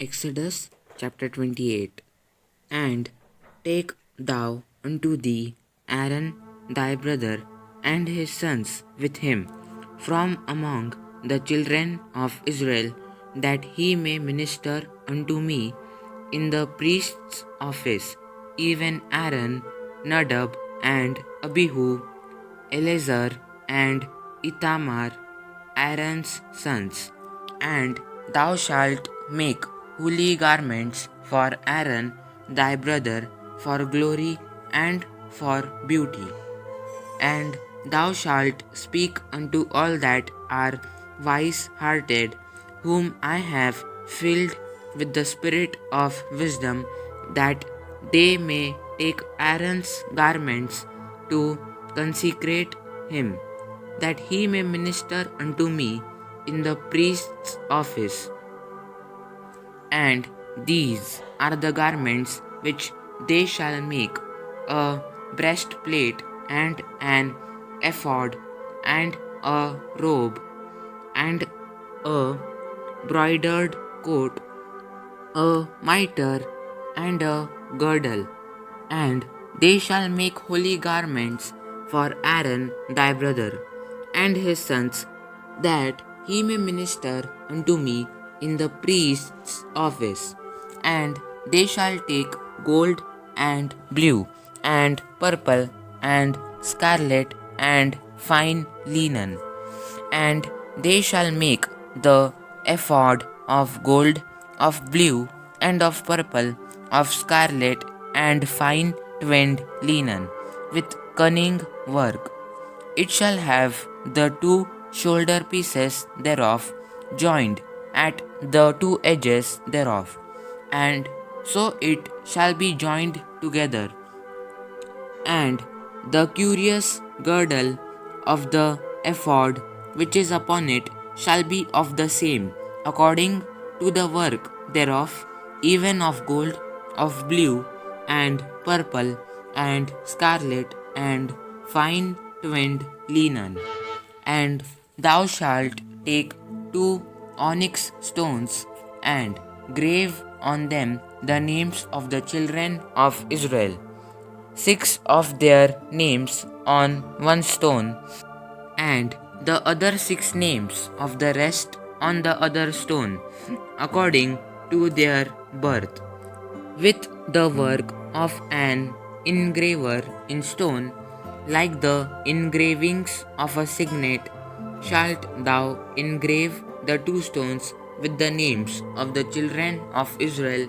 Exodus chapter 28. And take thou unto thee Aaron thy brother and his sons with him from among the children of Israel, that he may minister unto me in the priest's office, even Aaron, Nadab, and Abihu, Eleazar, and Ithamar, Aaron's sons. And thou shalt make holy garments for Aaron thy brother, for glory and for beauty. And thou shalt speak unto all that are wise hearted, whom I have filled with the spirit of wisdom, that they may take Aaron's garments to consecrate him, that he may minister unto me in the priest's office. And these are the garments which they shall make: a breastplate, and an ephod, and a robe, and a broidered coat, a mitre, and a girdle. And they shall make holy garments for Aaron thy brother and his sons, that he may minister unto me in the priest's office. And they shall take gold and blue and purple and scarlet and fine linen. And they shall make the ephod of gold, of blue, and of purple, of scarlet, and fine twinned linen, with cunning work. It shall have the two shoulder pieces thereof joined at the two edges thereof, and so it shall be joined together. And the curious girdle of the ephod which is upon it shall be of the same, according to the work thereof, even of gold, of blue, and purple, and scarlet, and fine twinned linen. And thou shalt take 2 onyx stones, and grave on them the names of the children of Israel, 6 of their names on one stone, and the other 6 names of the rest on the other stone, according to their birth, with the work of an engraver in stone, like the engravings of a signet, shalt thou engrave the 2 stones with the names of the children of Israel.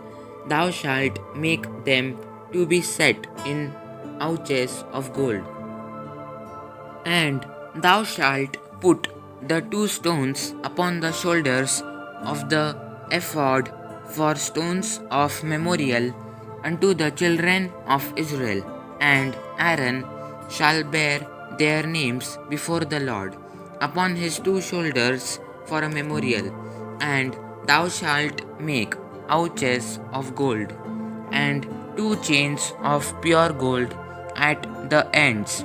Thou shalt make them to be set in ouches of gold. And thou shalt put the 2 stones upon the shoulders of the ephod for stones of memorial unto the children of Israel. And Aaron shall bear their names before the Lord upon his 2 shoulders for a memorial. And thou shalt make ouches of gold, and 2 chains of pure gold at the ends.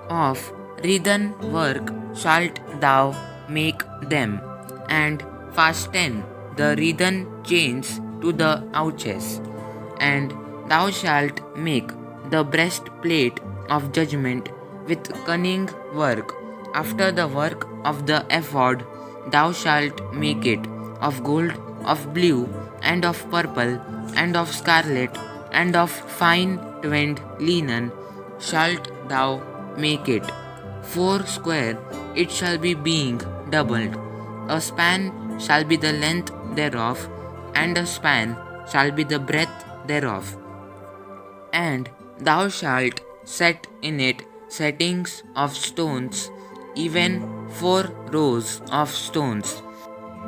Of wreathen work shalt thou make them, and fasten the wreathen chains to the ouches. And thou shalt make the breastplate of judgment with cunning work, after the work of the ephod. Thou shalt make it of gold, of blue, and of purple, and of scarlet, and of fine twinned linen shalt thou make it. 4 square it shall be, being doubled. A span shall be the length thereof, and a span shall be the breadth thereof. And thou shalt set in it settings of stones, even 4 rows of stones.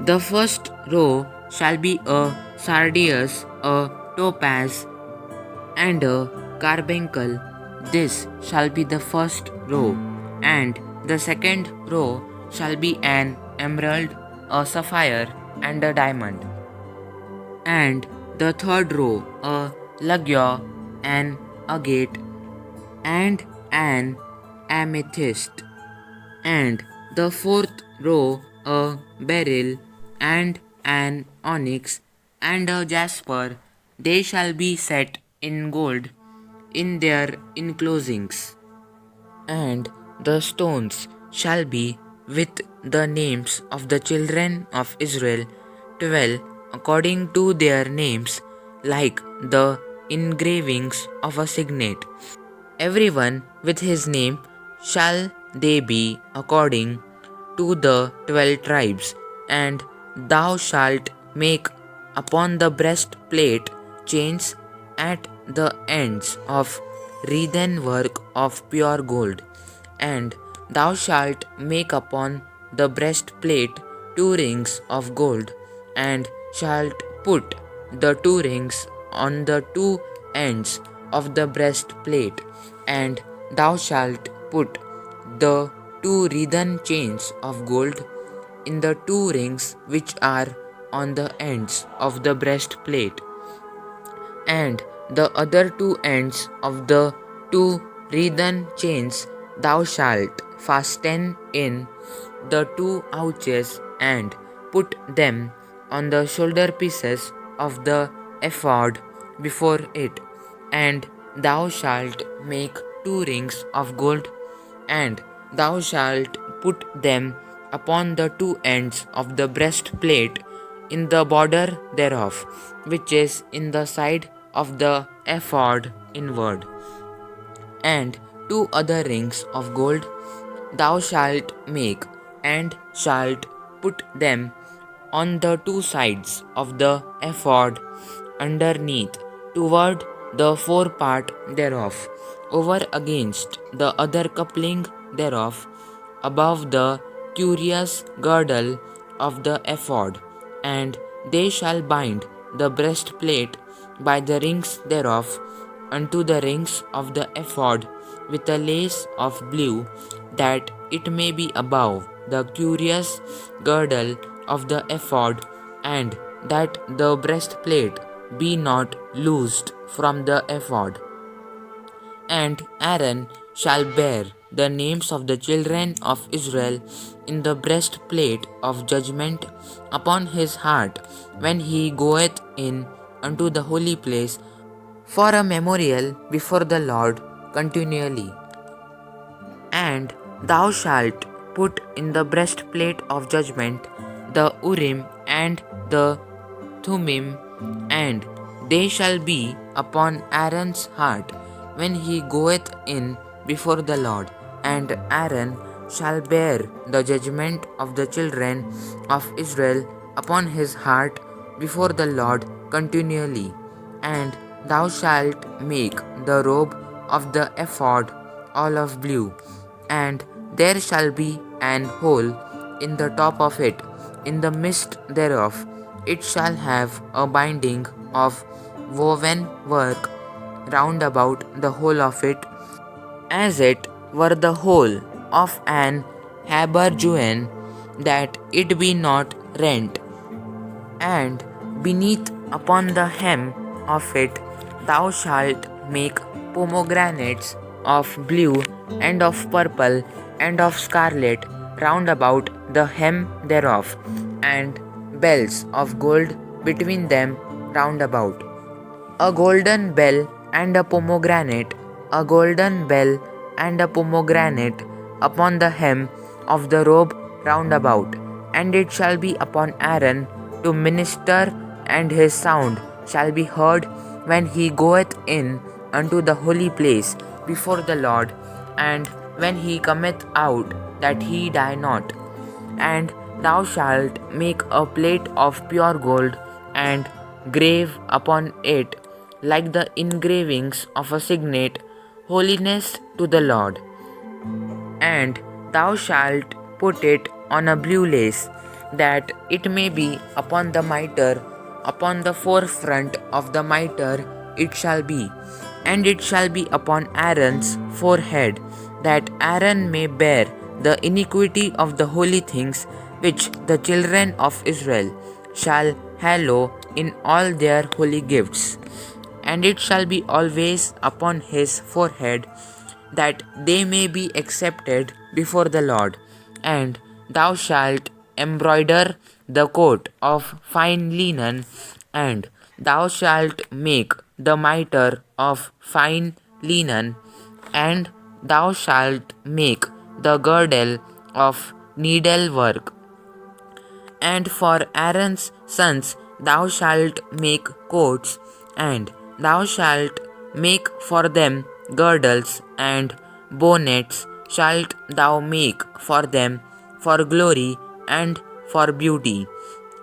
The first row shall be a sardius, a topaz, and a carbuncle. This shall be the first row. And the second row shall be an emerald, a sapphire, and a diamond. And the third row a lagio, an agate, and an amethyst. And the fourth row a beryl, and an onyx, and a jasper. They shall be set in gold in their enclosings, and the stones shall be with the names of the children of Israel, 12 according to their names, like the engravings of a signet. Everyone with his name shall they be according to the 12 tribes, and thou shalt make upon the breastplate chains at the ends of wreathen work of pure gold, and thou shalt make upon the breastplate 2 rings of gold, and shalt put the 2 rings on the 2 ends of the breastplate, and thou shalt put the 2 wreathen chains of gold in the 2 rings which are on the ends of the breastplate, and the other 2 ends of the 2 wreathen chains thou shalt fasten in the 2 ouches, and put them on the shoulder pieces of the ephod before it. And thou shalt make 2 rings of gold, and thou shalt put them upon the 2 ends of the breastplate in the border thereof, which is in the side of the ephod inward. And 2 other rings of gold thou shalt make, and shalt put them on the 2 sides of the ephod underneath, toward the forepart thereof, over against the other coupling thereof, above the curious girdle of the ephod. And they shall bind the breastplate by the rings thereof unto the rings of the ephod with a lace of blue, that it may be above the curious girdle of the ephod, and that the breastplate be not loosed from the ephod. And Aaron shall bear the names of the children of Israel in the breastplate of judgment upon his heart when he goeth in unto the holy place for a memorial before the Lord continually. And thou shalt put in the breastplate of judgment the Urim and the Thummim, and they shall be upon Aaron's heart when he goeth in before the Lord. And Aaron shall bear the judgment of the children of Israel upon his heart before the Lord continually. And thou shalt make the robe of the ephod olive blue, and there shall be an hole in the top of it, in the midst thereof. It shall have a binding of woven work round about the whole of it, as it were the whole of an habergeon, that it be not rent. And beneath upon the hem of it thou shalt make pomegranates of blue and of purple and of scarlet round about the hem thereof, and bells of gold between them round about. A golden bell and a pomegranate, a golden bell and a pomegranate upon the hem of the robe round about. And it shall be upon Aaron to minister, and his sound shall be heard when he goeth in unto the holy place before the Lord, and when he cometh out, that he die not. And thou shalt make a plate of pure gold, and grave upon it, like the engravings of a signet, holiness to the Lord. And thou shalt put it on a blue lace, that it may be upon the mitre, upon the forefront of the mitre it shall be. And it shall be upon Aaron's forehead, that Aaron may bear the iniquity of the holy things which the children of Israel shall hallow in all their holy gifts. And it shall be always upon his forehead, that they may be accepted before the Lord. And thou shalt embroider the coat of fine linen And thou shalt make the mitre of fine linen, and thou shalt make the girdle of needlework. And for Aaron's sons thou shalt make coats, and thou shalt make for them girdles, and bonnets shalt thou make for them for glory and for beauty.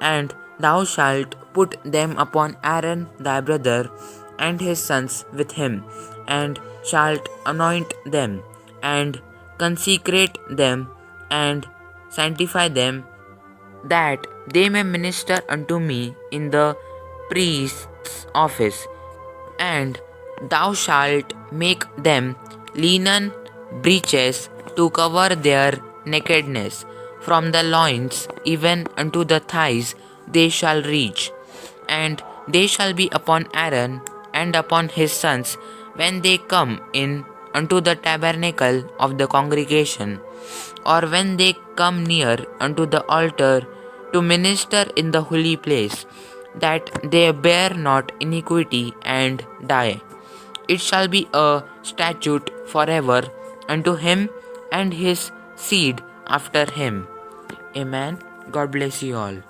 And thou shalt put them upon Aaron thy brother and his sons with him, and shalt anoint them, and consecrate them, and sanctify them, that they may minister unto me in the priest's office. And thou shalt make them linen breeches to cover their nakedness. From the loins even unto the thighs they shall reach. And they shall be upon Aaron and upon his sons when they come in unto the tabernacle of the congregation, or when they come near unto the altar to minister in the holy place, that they bear not iniquity and die. It shall be a statute forever unto him and his seed after him. Amen. God bless you all.